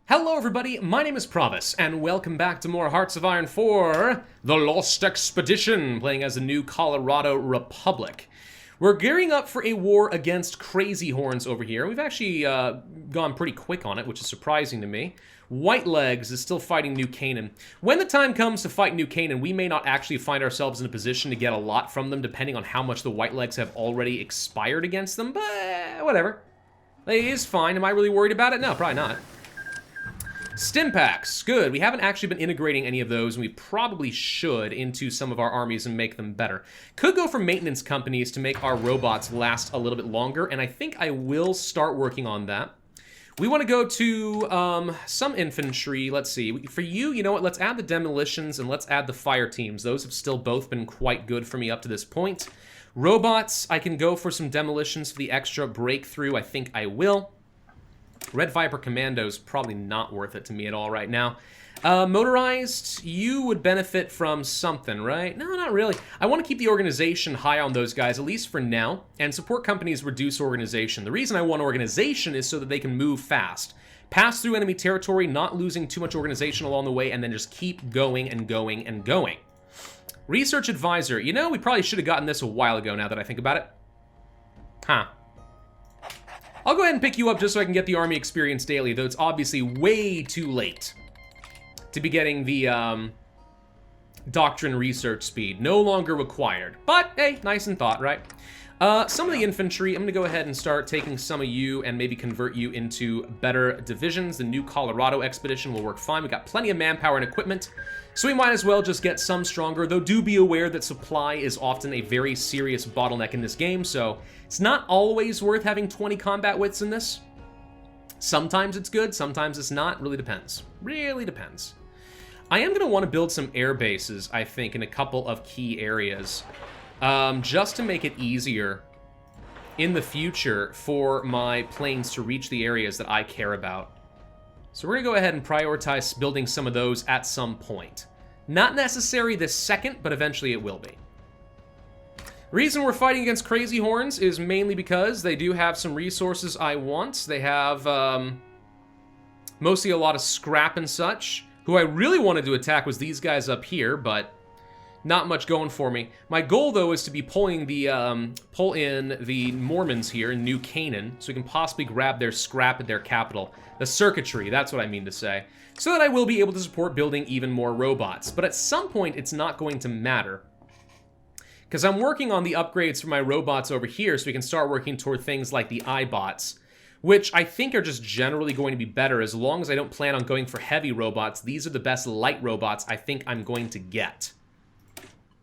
Hello everybody, my name is Pravus, and welcome back to more Hearts of Iron 4, The Lost Expedition, playing as the new Colorado Republic. We're gearing up for a war against Crazy Horns over here. We've actually gone pretty quick on it, which is surprising to me. White Legs is still fighting New Canaan. When the time comes to fight New Canaan, we may not actually find ourselves in a position to get a lot from them, depending on how much the White Legs have already expired against them, but whatever. It is fine. Am I really worried about it? No, probably not. Stim packs, good. We haven't actually been integrating any of those, and we probably should into some of our armies and make them better. Could go for maintenance companies to make our robots last a little bit longer, and I think I will start working on that. We want to go to some infantry. Let's see. For you, you know what? Let's add the demolitions and let's add the fire teams. Those have still both been quite good for me up to this point. Robots, I can go for some demolitions for the extra breakthrough. I think I will. Red Viper Commandos, probably not worth it to me at all right now. Motorized, you would benefit from something, right? No, not really. I want to keep the organization high on those guys, at least for now, and support companies reduce organization. The reason I want organization is so that they can move fast. Pass through enemy territory, not losing too much organization along the way, and then just keep going and going and going. Research Advisor. You know, we probably should have gotten this a while ago now that I think about it. Huh. I'll go ahead and pick you up just so I can get the army experience daily, though it's obviously way too late to be getting the doctrine research speed. No longer required. But, hey, nice in thought, right? Some of the infantry, I'm going to go ahead and start taking some of you and maybe convert you into better divisions. The new Colorado expedition will work fine. We've got plenty of manpower and equipment, so we might as well just get some stronger, though do be aware that supply is often a very serious bottleneck in this game, so it's not always worth having 20 combat widths in this. Sometimes it's good, sometimes it's not. Really depends. Really depends. I am going to want to build some air bases, I think, in a couple of key areas. Just to make it easier in the future for my planes to reach the areas that I care about. So we're going to go ahead and prioritize building some of those at some point. Not necessary this second, but eventually it will be. Reason we're fighting against Crazy Horns is mainly because they do have some resources I want. They have mostly a lot of scrap and such. Who I really wanted to attack was these guys up here, but not much going for me. My goal, though, is to be pull in the Mormons here in New Canaan, so we can possibly grab their scrap at their capital. The circuitry, that's what I mean to say. So that I will be able to support building even more robots. But at some point, it's not going to matter, because I'm working on the upgrades for my robots over here, so we can start working toward things like the iBots, which I think are just generally going to be better as long as I don't plan on going for heavy robots. These are the best light robots I think I'm going to get.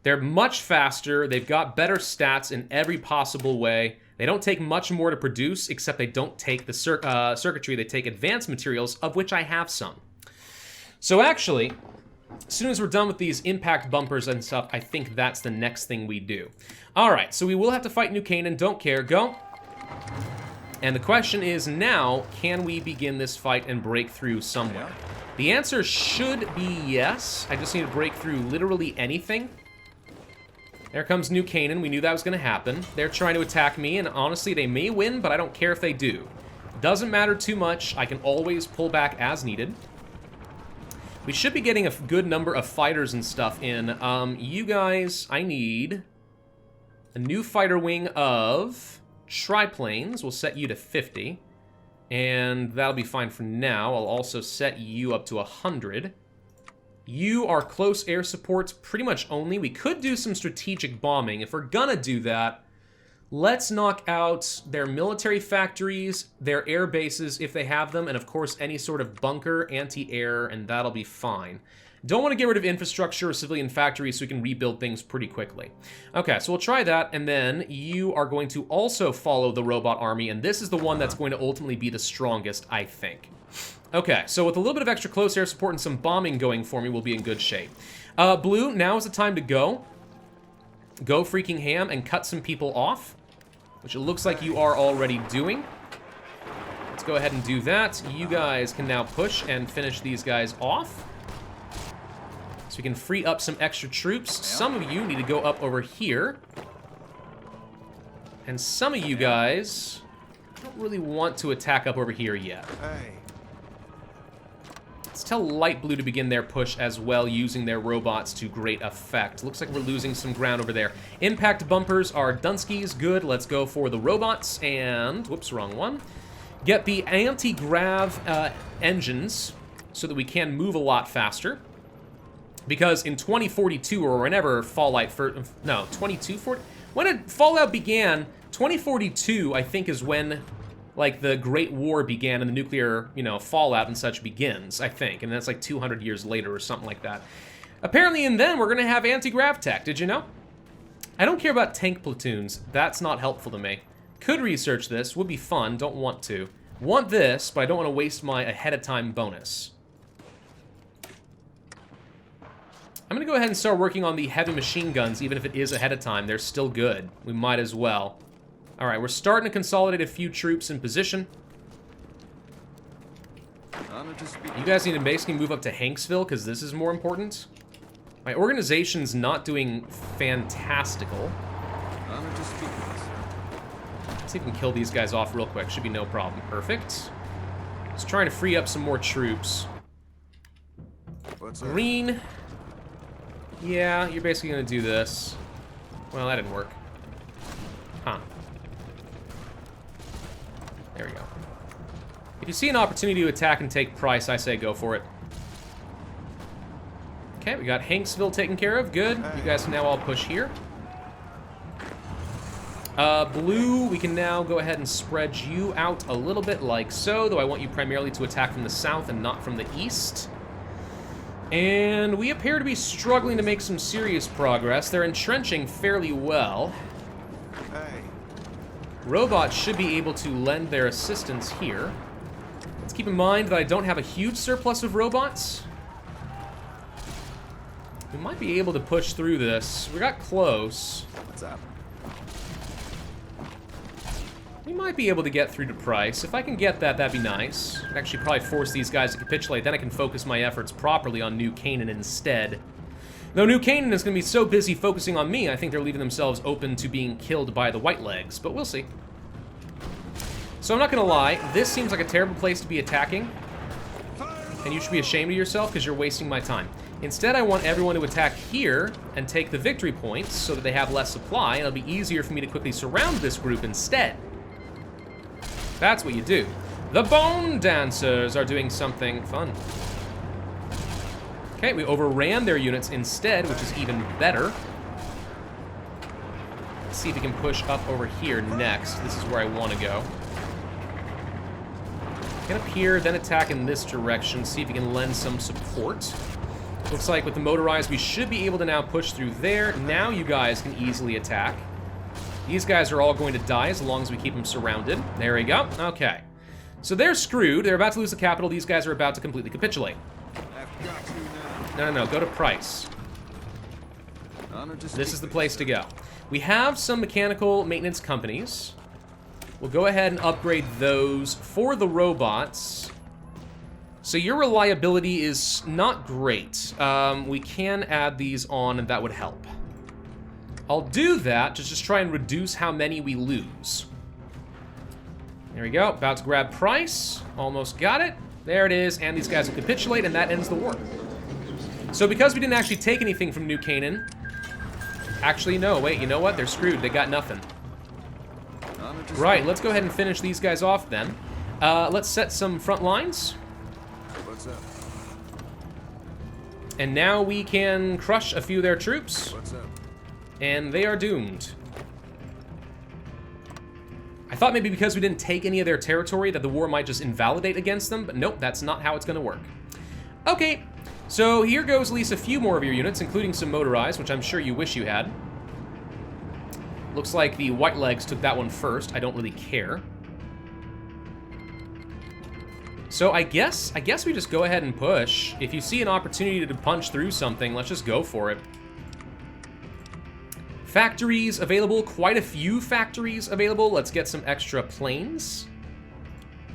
They're much faster, they've got better stats in every possible way. They don't take much more to produce, except they don't take the circuitry, they take advanced materials, of which I have some. So actually, as soon as we're done with these impact bumpers and stuff, I think that's the next thing we do. Alright, so we will have to fight New Canaan, don't care, go. And the question is now, can we begin this fight and break through somewhere? The answer should be yes. I just need to break through literally anything. There comes New Canaan. We knew that was going to happen. They're trying to attack me, and honestly, they may win, but I don't care if they do. Doesn't matter too much. I can always pull back as needed. We should be getting a good number of fighters and stuff in. You guys, I need a new fighter wing of triplanes. We'll set you to 50, and that'll be fine for now. I'll also set you up to 100. You are close air supports pretty much only. We could do some strategic bombing. If we're gonna do that, let's knock out their military factories, their air bases if they have them, and of course any sort of bunker, anti-air, and that'll be fine. Don't want to get rid of infrastructure or civilian factories so we can rebuild things pretty quickly. Okay, so we'll try that, and then you are going to also follow the robot army, and this is the one that's going to ultimately be the strongest, I think. Okay, so with a little bit of extra close air support and some bombing going for me, we'll be in good shape. Blue, now is the time to go. Go freaking ham and cut some people off, which it looks like you are already doing. Let's go ahead and do that. You guys can now push and finish these guys off. So we can free up some extra troops. Some of you need to go up over here. And some of you guys don't really want to attack up over here yet. Let's tell light blue to begin their push as well, using their robots to great effect. Looks like we're losing some ground over there. Impact bumpers are Dunskies. Good. Let's go for the robots and... Whoops, wrong one. Get the anti-grav engines so that we can move a lot faster. Because in 2042 or whenever Fallout... No, 2240... When Fallout began, 2042, I think, is when... like, the Great War began and the nuclear, you know, fallout and such begins, I think. And that's like 200 years later or something like that. Apparently, in then, we're going to have anti-grav tech. Did you know? I don't care about tank platoons. That's not helpful to me. Could research this. Would be fun. Don't want to. Want this, but I don't want to waste my ahead-of-time bonus. I'm going to go ahead and start working on the heavy machine guns, even if it is ahead of time. They're still good. We might as well. Alright, we're starting to consolidate a few troops in position. You guys need to basically move up to Hanksville, because this is more important. My organization's not doing fantastical. Let's see if we can kill these guys off real quick. Should be no problem. Perfect. Just trying to free up some more troops. Green. Yeah, you're basically going to do this. Well, that didn't work. Huh. There we go. If you see an opportunity to attack and take price, I say go for it. Okay, we got Hanksville taken care of. Good. You guys can now all push here. Blue, we can now go ahead and spread you out a little bit like so, though I want you primarily to attack from the south and not from the east. And we appear to be struggling to make some serious progress. They're entrenching fairly well. Robots should be able to lend their assistance here. Let's keep in mind that I don't have a huge surplus of robots. We might be able to push through this. We got close. What's up? We might be able to get through to Price. If I can get that, that'd be nice. I'd actually probably force these guys to capitulate. Then I can focus my efforts properly on New Canaan instead. Though New Canaan is going to be so busy focusing on me, I think they're leaving themselves open to being killed by the Whitelegs, but we'll see. So I'm not going to lie, this seems like a terrible place to be attacking, and you should be ashamed of yourself because you're wasting my time. Instead, I want everyone to attack here and take the victory points so that they have less supply, and it'll be easier for me to quickly surround this group instead. That's what you do. The Bone Dancers are doing something fun. Okay, we overran their units instead, which is even better. Let's see if we can push up over here next. This is where I want to go. Get up here, then attack in this direction, see if we can lend some support. Looks like with the motorized, we should be able to now push through there. Now you guys can easily attack. These guys are all going to die as long as we keep them surrounded. There we go. Okay. So they're screwed. They're about to lose the capital. These guys are about to completely capitulate. No. Go to Price. This is the place to go. We have some mechanical maintenance companies. We'll go ahead and upgrade those for the robots. So your reliability is not great. We can add these on, and that would help. I'll do that to just try and reduce how many we lose. There we go. About to grab Price. Almost got it. There it is. And these guys will capitulate, and that ends the war. So because we didn't actually take anything from New Canaan... Actually, no. Wait, you know what? They're screwed. They got nothing. Right, let's go ahead and finish these guys off then. Let's set some front lines. What's up? And now we can crush a few of their troops. What's up? And they are doomed. I thought maybe because we didn't take any of their territory that the war might just invalidate against them, but nope, that's not how it's going to work. Okay, so here goes at least a few more of your units, including some motorized, which I'm sure you wish you had. Looks like the Whitelegs took that one first. I don't really care. So I guess we just go ahead and push. If you see an opportunity to punch through something, let's just go for it. Factories available, quite a few factories available. Let's get some extra planes.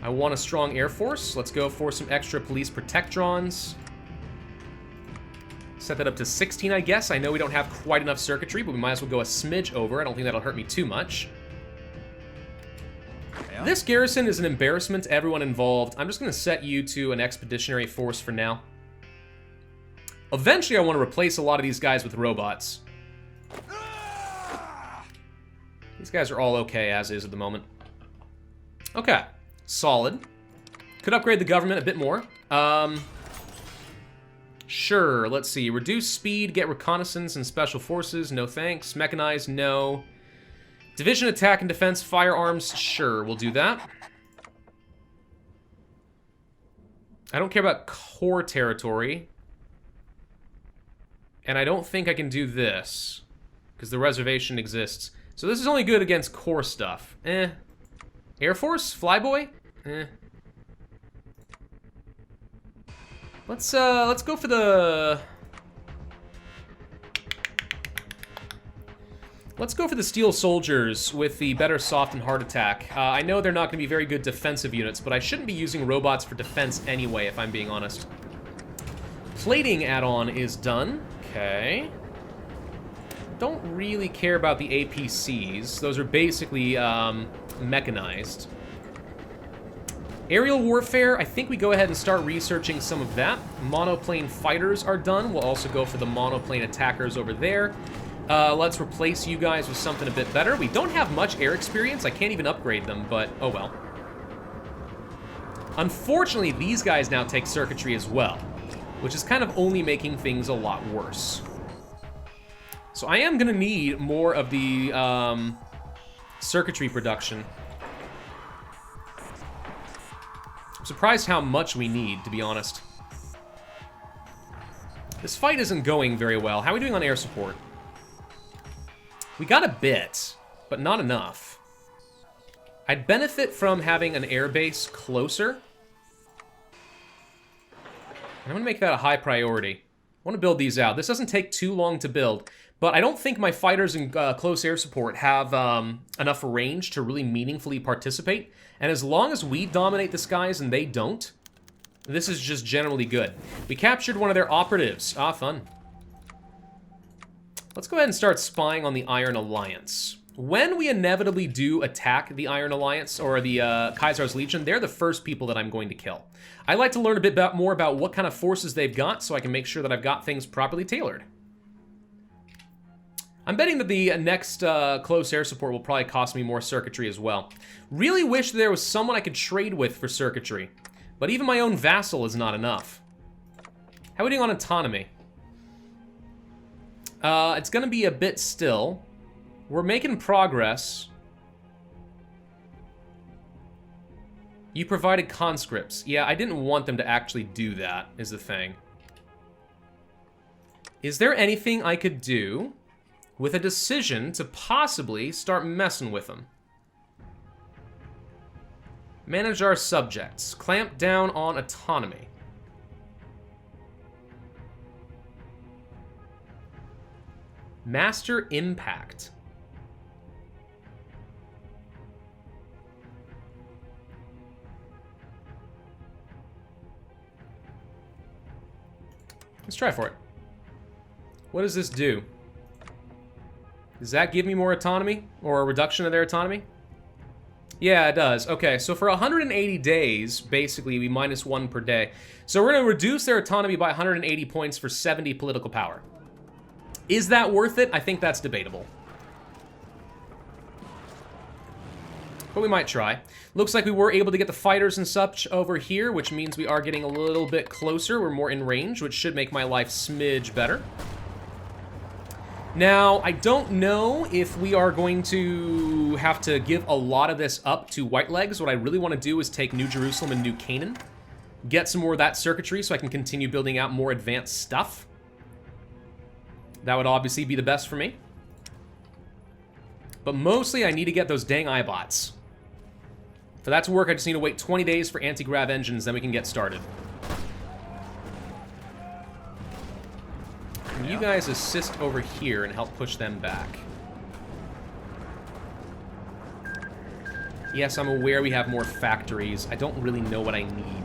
I want a strong air force. Let's go for some extra police protectrons. Set that up to 16, I guess. I know we don't have quite enough circuitry, but we might as well go a smidge over. I don't think that'll hurt me too much. This garrison is an embarrassment to everyone involved. I'm just going to set you to an expeditionary force for now. Eventually, I want to replace a lot of these guys with robots. These guys are all okay as is at the moment. Okay, solid. Could upgrade the government a bit more. Sure, let's see. Reduce speed, get reconnaissance and special forces. No thanks. Mechanized, no. Division attack and defense, firearms. Sure, we'll do that. I don't care about core territory. And I don't think I can do this, because the reservation exists. So this is only good against core stuff. Eh. Air Force? Flyboy? Eh. Let's go for the... Let's go for the Steel Soldiers with the better soft and hard attack. I know they're not going to be very good defensive units, but I shouldn't be using robots for defense anyway, if I'm being honest. Plating add-on is done. Okay. Don't really care about the APCs. Those are basically mechanized. Aerial warfare, I think we go ahead and start researching some of that. Monoplane fighters are done. We'll also go for the monoplane attackers over there. Let's replace you guys with something a bit better. We don't have much air experience. I can't even upgrade them, but oh well. Unfortunately, these guys now take circuitry as well, which is kind of only making things a lot worse. So I am going to need more of the circuitry production. I'm surprised how much we need, to be honest. This fight isn't going very well. How are we doing on air support? We got a bit, but not enough. I'd benefit from having an air base closer. I'm going to make that a high priority. I want to build these out. This doesn't take too long to build, but I don't think my fighters in close air support have enough range to really meaningfully participate. And as long as we dominate the skies and they don't, this is just generally good. We captured one of their operatives. Ah, fun. Let's go ahead and start spying on the Iron Alliance. When we inevitably do attack the Iron Alliance or the Caesar's Legion, they're the first people that I'm going to kill. I like to learn a bit more about what kind of forces they've got so I can make sure that I've got things properly tailored. I'm betting that the next close air support will probably cost me more circuitry as well. Really wish there was someone I could trade with for circuitry, but even my own vassal is not enough. How are we doing on autonomy? It's going to be a bit still. We're making progress. You provided conscripts. Yeah, I didn't want them to actually do that, is the thing. Is there anything I could do with a decision to possibly start messing with them? Manage our subjects. Clamp down on autonomy. Master impact. Let's try for it. What does this do? Does that give me more autonomy? Or a reduction of their autonomy? Yeah, it does. Okay, so for 180 days, basically, we minus 1 per day. So we're going to reduce their autonomy by 180 points for 70 political power. Is that worth it? I think that's debatable. But we might try. Looks like we were able to get the fighters and such over here, which means we are getting a little bit closer. We're more in range, which should make my life smidge better. Now, I don't know if we are going to have to give a lot of this up to Whitelegs. What I really want to do is take New Jerusalem and New Canaan, get some more of that circuitry so I can continue building out more advanced stuff. That would obviously be the best for me. But mostly I need to get those dang iBots. For that to work, I just need to wait 20 days for anti-grav engines, then we can get started. Can you guys assist over here and help push them back? Yes, I'm aware we have more factories. I don't really know what I need.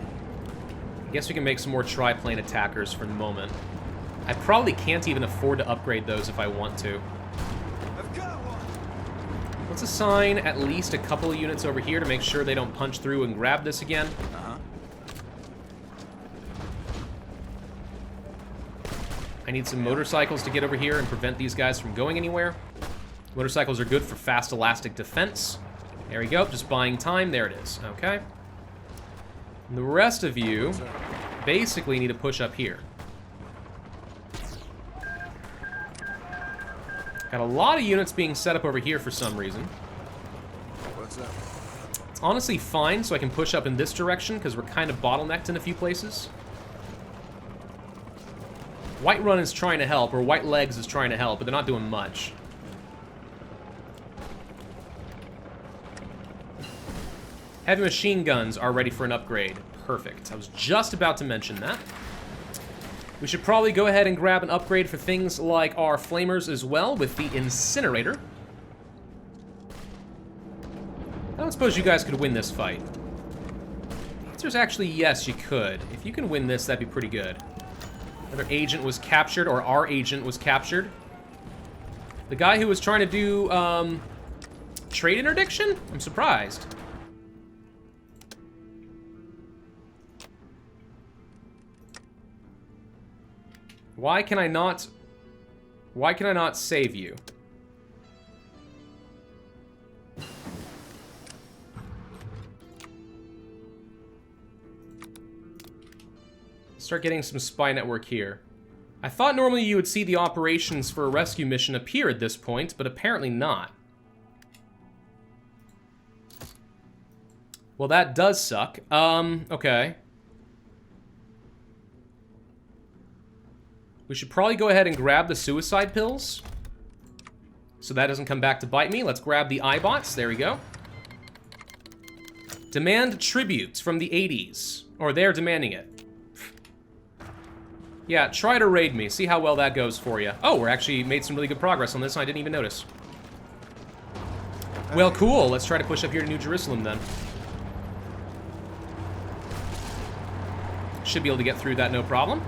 I guess we can make some more triplane attackers for the moment. I probably can't even afford to upgrade those if I want to. Let's assign at least a couple of units over here to make sure they don't punch through and grab this again. I need some motorcycles to get over here and prevent these guys from going anywhere. Motorcycles are good for fast, elastic defense. There we go, just buying time. There it is, okay. And the rest of you basically need to push up here. Got a lot of units being set up over here for some reason. What's up? It's honestly fine, so I can push up in this direction, because we're kind of bottlenecked in a few places. White Run is trying to help, or White Legs is trying to help, but they're not doing much. Heavy machine guns are ready for an upgrade. Perfect. I was just about to mention that. We should probably go ahead and grab an upgrade for things like our flamers as well with the incinerator. I don't suppose you guys could win this fight. The answer is actually yes, you could. If you can win this, that'd be pretty good. Another agent was captured, or our agent was captured. The guy who was trying to do trade interdiction? I'm surprised. Why can I not save you? Start getting some spy network here. I thought normally you would see the operations for a rescue mission appear at this point, but apparently not. Well, that does suck. Okay. We should probably go ahead and grab the suicide pills, so that doesn't come back to bite me. Let's grab the iBots. There we go. Demand tributes from the 80s. Or they're demanding it. Yeah, try to raid me. See how well that goes for you. Oh, we're actually made some really good progress on this, and I didn't even notice. Well, cool. Let's try to push up here to New Jerusalem, then. Should be able to get through that, no problem.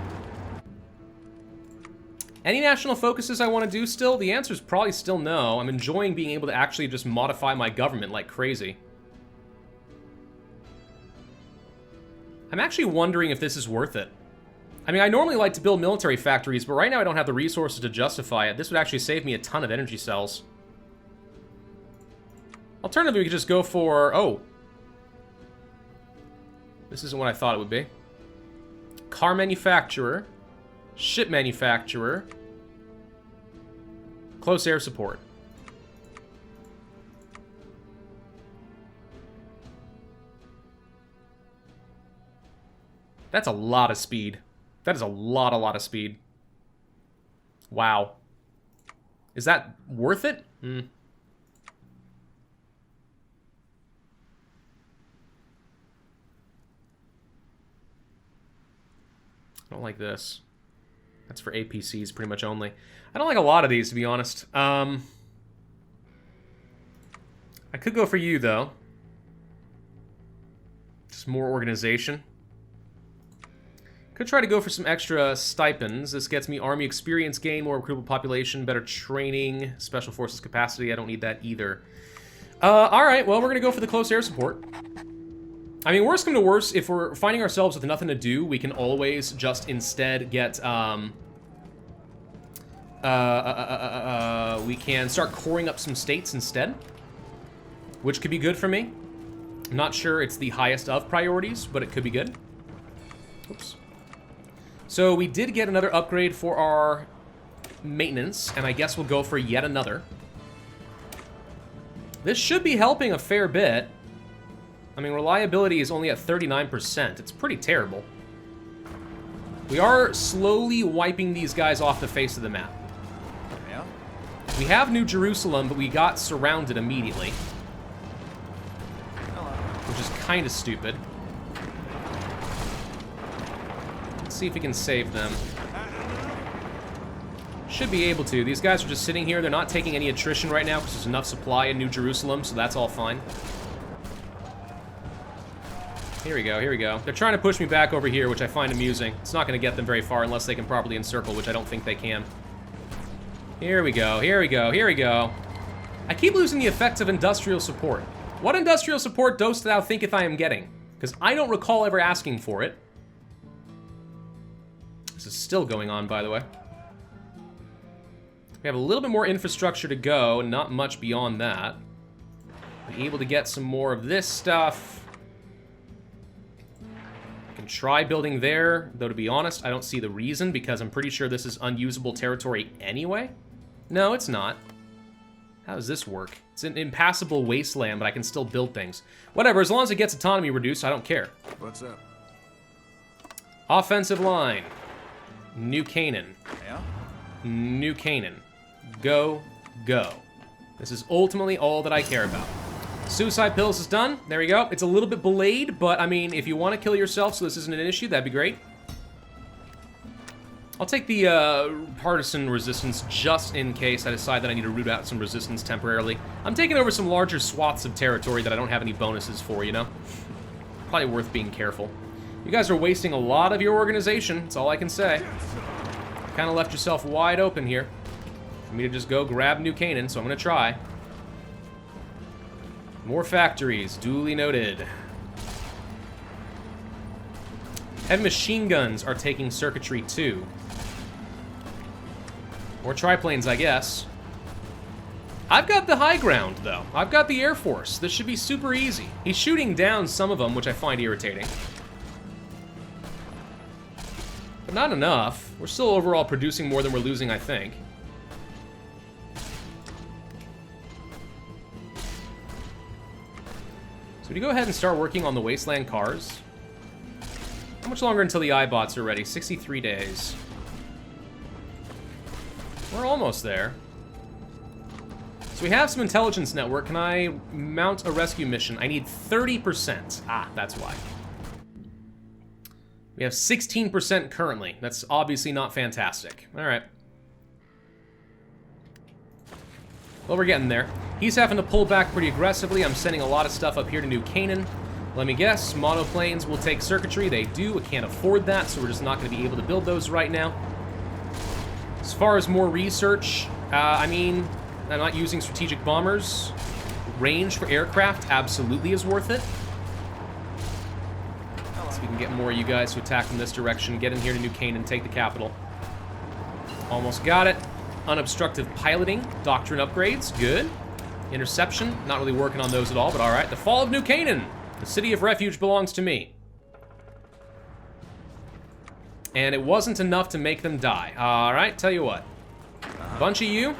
Any national focuses I want to do still? The answer is probably still no. I'm enjoying being able to actually just modify my government like crazy. I'm actually wondering if this is worth it. I mean, I normally like to build military factories, but right now I don't have the resources to justify it. This would actually save me a ton of energy cells. Alternatively, we could just go for... Oh. This isn't what I thought it would be. Car manufacturer. Ship manufacturer. Close air support. That's a lot of speed. That is a lot of speed. Wow. Is that worth it? I don't like this. That's for APCs pretty much only. I don't like a lot of these, to be honest. I could go for you, though. Just more organization. Could try to go for some extra stipends. This gets me army experience gain, more recruitable population, better training, special forces capacity. I don't need that either. Alright, well, we're going to go for the close air support. I mean, worst come to worst, if we're finding ourselves with nothing to do, we can always just instead get, we can start coring up some states instead, which could be good for me. I'm not sure it's the highest of priorities, but it could be good. Oops. So we did get another upgrade for our maintenance, and I guess we'll go for yet another. This should be helping a fair bit. I mean, reliability is only at 39%. It's pretty terrible. We are slowly wiping these guys off the face of the map. Yeah. We have New Jerusalem, but we got surrounded immediately. Hello. Which is kind of stupid. Let's see if we can save them. Should be able to. These guys are just sitting here. They're not taking any attrition right now because there's enough supply in New Jerusalem, so that's all fine. Here we go, here we go. They're trying to push me back over here, which I find amusing. It's not going to get them very far unless they can properly encircle, which I don't think they can. Here we go, here we go, here we go. I keep losing the effects of industrial support. What industrial support dost thou thinketh I am getting? Because I don't recall ever asking for it. This is still going on, by the way. We have a little bit more infrastructure to go, not much beyond that. Be able to get some more of this stuff. I can try building there, though to be honest, I don't see the reason, because I'm pretty sure this is unusable territory anyway. No, it's not. How does this work? It's an impassable wasteland, but I can still build things. Whatever, as long as it gets autonomy reduced, I don't care. What's up? Offensive line. New Canaan. Yeah? New Canaan. Go, go. This is ultimately all that I care about. Suicide pills is done. There we go. It's a little bit belayed, but I mean, if you want to kill yourself so this isn't an issue, that'd be great. I'll take the partisan resistance just in case I decide that I need to root out some resistance temporarily. I'm taking over some larger swaths of territory that I don't have any bonuses for, you know? Probably worth being careful. You guys are wasting a lot of your organization, that's all I can say. Kind of left yourself wide open here for me to just go grab New Canaan, so I'm going to try. More factories, duly noted. Heavy machine guns are taking circuitry too. More triplanes, I guess. I've got the high ground, though. I've got the Air Force. This should be super easy. He's shooting down some of them, which I find irritating. But not enough. We're still overall producing more than we're losing, I think. So we go ahead and start working on the wasteland cars. How much longer until the iBots are ready? 63 days. We're almost there. So we have some intelligence network. Can I mount a rescue mission? I need 30%. Ah, that's why. We have 16% currently. That's obviously not fantastic. All right. Well, we're getting there. He's having to pull back pretty aggressively. I'm sending a lot of stuff up here to New Canaan. Let me guess, monoplanes will take circuitry. They do. I can't afford that, so we're just not going to be able to build those right now. As far as more research, I mean, I'm not using strategic bombers. Range for aircraft absolutely is worth it. So we can get more of you guys to attack from this direction. Get in here to New Canaan, take the capital. Almost got it. Unobstructive piloting, doctrine upgrades, good. Interception, not really working on those at all, but all right. The Fall of New Canaan. The city of refuge belongs to me. And it wasn't enough to make them die. All right, tell you what. A bunch of you,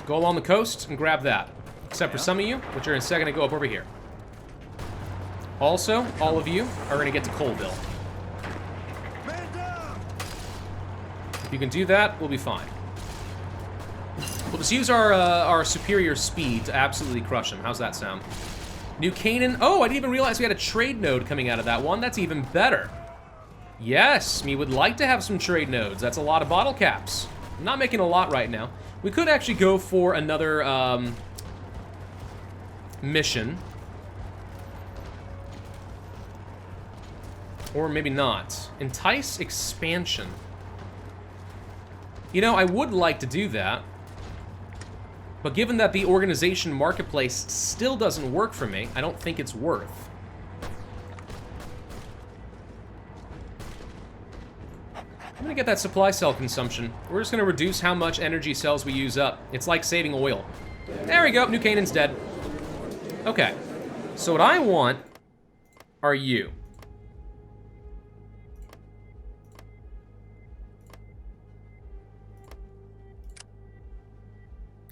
go along the coast and grab that. Except for some of you, which are in a second to go up over here. Also, all of you are going to get to Colville. If you can do that, we'll be fine. We'll just use our superior speed to absolutely crush him. How's that sound? New Canaan. Oh, I didn't even realize we had a trade node coming out of that one. That's even better. Yes, me would like to have some trade nodes. That's a lot of bottle caps. I'm not making a lot right now. We could actually go for another mission. Or maybe not. Entice expansion. You know, I would like to do that. But given that the organization marketplace still doesn't work for me, I don't think it's worth. I'm gonna get that supply cell consumption. We're just gonna reduce how much energy cells we use up. It's like saving oil. There we go, New Canaan's dead. Okay, so what I want are you.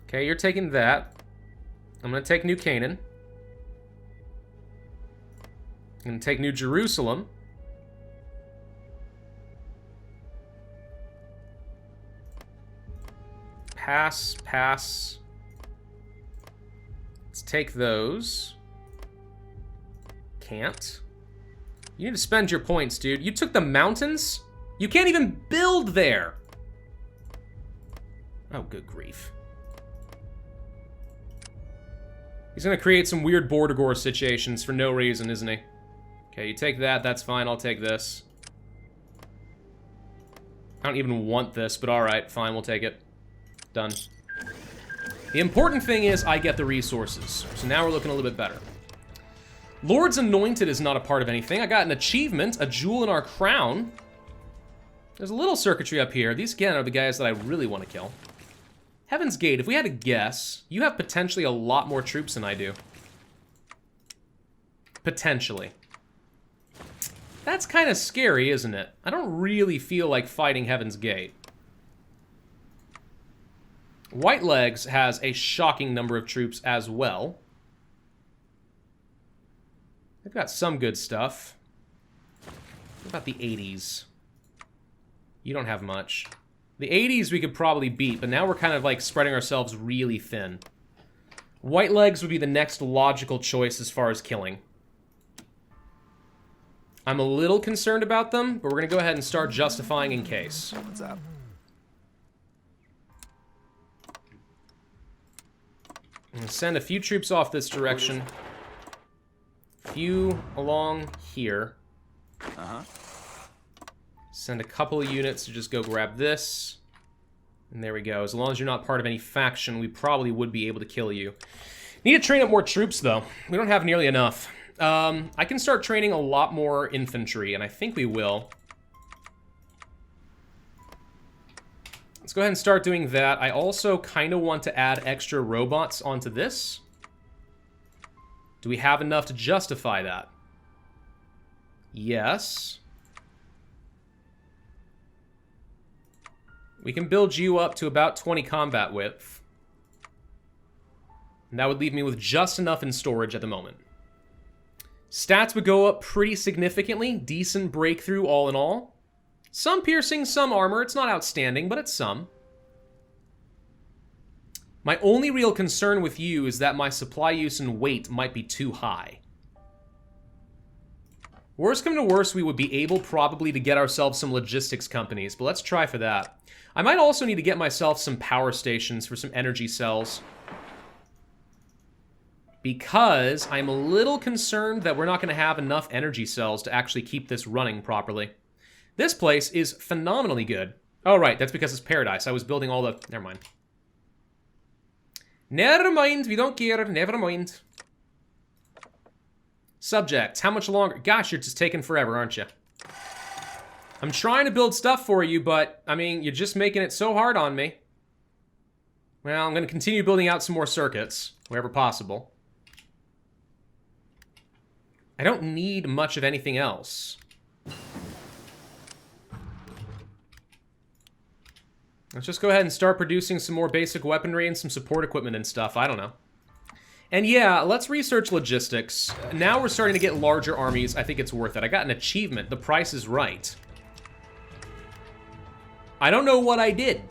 Okay, you're taking that. I'm gonna take New Canaan. I'm gonna take New Jerusalem. Pass, pass. Let's take those. Can't. You need to spend your points, dude. You took the mountains? You can't even build there! Oh, good grief. He's gonna create some weird border gore situations for no reason, isn't he? Okay, you take that, that's fine, I'll take this. I don't even want this, but alright, fine, we'll take it. Done. The important thing is I get the resources. So now we're looking a little bit better. Lord's Anointed is not a part of anything. I got an achievement, a jewel in our crown. There's a little circuitry up here. These, again, are the guys that I really want to kill. Heaven's Gate, if we had to guess, you have potentially a lot more troops than I do. Potentially. That's kind of scary, isn't it? I don't really feel like fighting Heaven's Gate. White Legs has a shocking number of troops as well. They've got some good stuff. What about the 80s? You don't have much. The 80s we could probably beat, but now we're kind of like spreading ourselves really thin. White Legs would be the next logical choice as far as killing. I'm a little concerned about them, but we're going to go ahead and start justifying in case. What's up? I'm going to send a few troops off this direction. A few along here. Uh-huh. Send a couple of units to just go grab this. And there we go. As long as you're not part of any faction, we probably would be able to kill you. Need to train up more troops, though. We don't have nearly enough. I can start training a lot more infantry, and I think we will. Let's go ahead and start doing that. I also kind of want to add extra robots onto this. Do we have enough to justify that? Yes. We can build you up to about 20 combat width. And that would leave me with just enough in storage at the moment. Stats would go up pretty significantly. Decent breakthrough all in all. Some piercing, some armor. It's not outstanding, but it's some. My only real concern with you is that my supply use and weight might be too high. Worst come to worst, we would be able probably to get ourselves some logistics companies, but let's try for that. I might also need to get myself some power stations for some energy cells. Because I'm a little concerned that we're not going to have enough energy cells to actually keep this running properly. This place is phenomenally good. Oh, right, that's because it's paradise. I was building all the... Never mind. Never mind, we don't care. Never mind. Subject, how much longer? Gosh, you're just taking forever, aren't you? I'm trying to build stuff for you, but, I mean, you're just making it so hard on me. Well, I'm going to continue building out some more circuits, wherever possible. I don't need much of anything else. Let's just go ahead and start producing some more basic weaponry and some support equipment and stuff. I don't know. And yeah, let's research logistics. Now we're starting to get larger armies. I think it's worth it. I got an achievement. The price is right. I don't know what I did,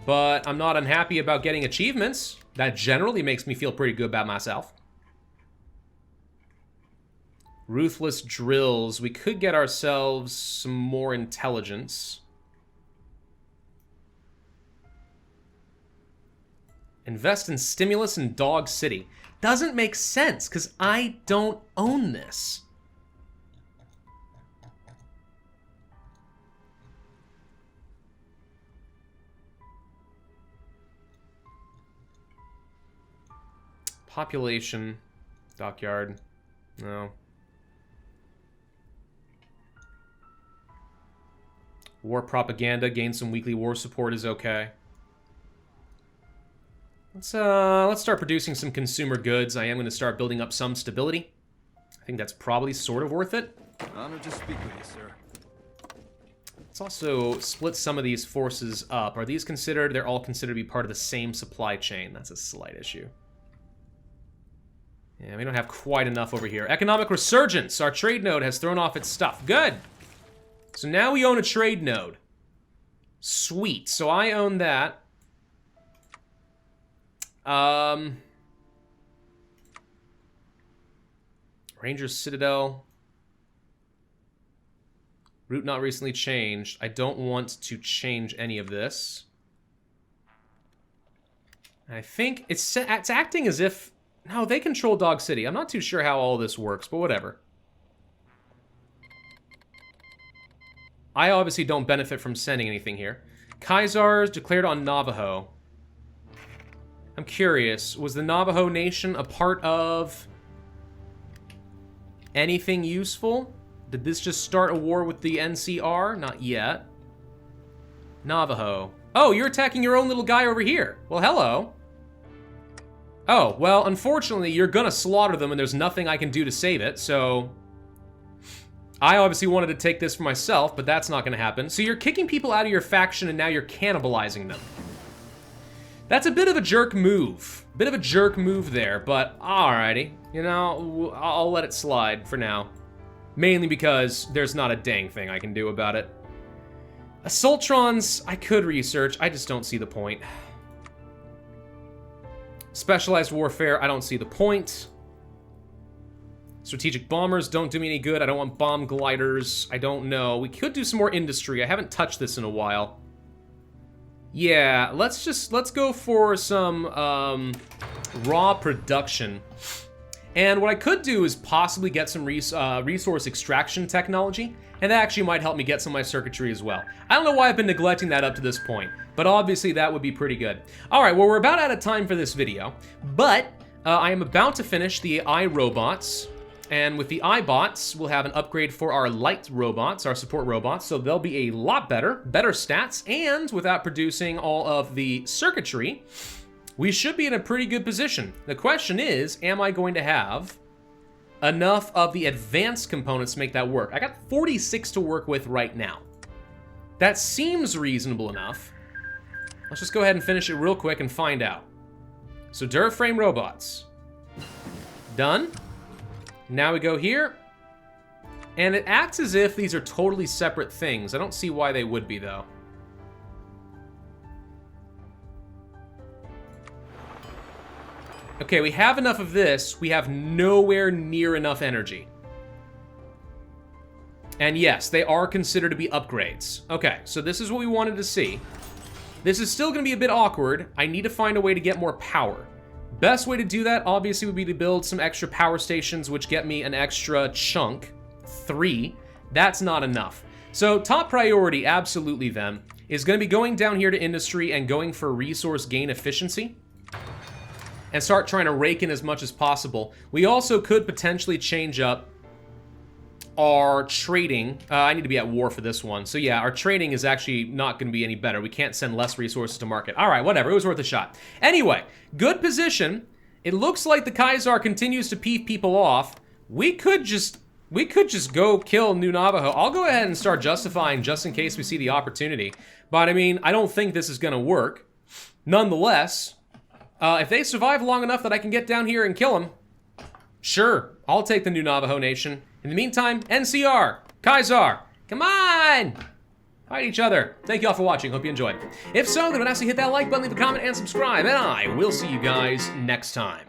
but I'm not unhappy about getting achievements. That generally makes me feel pretty good about myself. Ruthless drills. We could get ourselves some more intelligence. Invest in stimulus in Dog City. Doesn't make sense, because I don't own this. Population. Dockyard. No. War propaganda. Gain some weekly war support is okay. Let's start producing some consumer goods. I am going to start building up some stability. I think that's probably sort of worth it. Honor to speak with you, sir. Let's also split some of these forces up. Are these considered? They're all considered to be part of the same supply chain. That's a slight issue. Yeah, we don't have quite enough over here. Economic resurgence. Our trade node has thrown off its stuff. Good. So now we own a trade node. Sweet. So I own that. Rangers Citadel. Route not recently changed. I don't want to change any of this. I think it's acting as if... No, they control Dog City. I'm not too sure how all this works, but whatever. I obviously don't benefit from sending anything here. Khazars declared on Navajo. I'm curious. Was the Navajo Nation a part of anything useful? Did this just start a war with the NCR? Not yet. Navajo. Oh, you're attacking your own little guy over here. Well, hello. Oh, well, unfortunately, you're gonna slaughter them and there's nothing I can do to save it, so... I obviously wanted to take this for myself, but that's not gonna happen. So you're kicking people out of your faction and now you're cannibalizing them. That's a bit of a jerk move. Bit of a jerk move there, but alrighty. You know, I'll let it slide for now. Mainly because there's not a dang thing I can do about it. Assaultrons, I could research, I just don't see the point. Specialized warfare, I don't see the point. Strategic bombers don't do me any good. I don't want bomb gliders. I don't know. We could do some more industry. I haven't touched this in a while. Yeah, let's go for some raw production. And what I could do is possibly get some resource extraction technology, and that actually might help me get some of my circuitry as well. I don't know why I've been neglecting that up to this point, but obviously that would be pretty good. All right, well, we're about out of time for this video, but I am about to finish the iRobots, and with the iBots, we'll have an upgrade for our light robots, our support robots, so they'll be a lot better stats, and without producing all of the circuitry, we should be in a pretty good position. The question is, am I going to have enough of the advanced components to make that work? I got 46 to work with right now. That seems reasonable enough. Let's just go ahead and finish it real quick and find out. So Duraframe robots. Done. Now we go here. And it acts as if these are totally separate things. I don't see why they would be, though. Okay, we have enough of this. We have nowhere near enough energy. And yes, they are considered to be upgrades. Okay, so this is what we wanted to see. This is still going to be a bit awkward. I need to find a way to get more power. Best way to do that, obviously, would be to build some extra power stations, which get me an extra chunk. 3. That's not enough. So top priority, absolutely then, is going to be going down here to industry and going for resource gain efficiency. And start trying to rake in as much as possible. We also could potentially change up our trading. I need to be at war for this one. So yeah, our trading is actually not going to be any better. We can't send less resources to market. All right, whatever. It was worth a shot. Anyway, good position. It looks like the Kaiser continues to peeve people off. We could just go kill New Navajo. I'll go ahead and start justifying just in case we see the opportunity. But I mean, I don't think this is going to work. Nonetheless, if they survive long enough that I can get down here and kill them, sure, I'll take the New Navajo Nation. In the meantime, NCR, Kaiser, come on! Fight each other. Thank you all for watching. Hope you enjoyed. If so, then when I say hit that like button, leave a comment, and subscribe, and I will see you guys next time.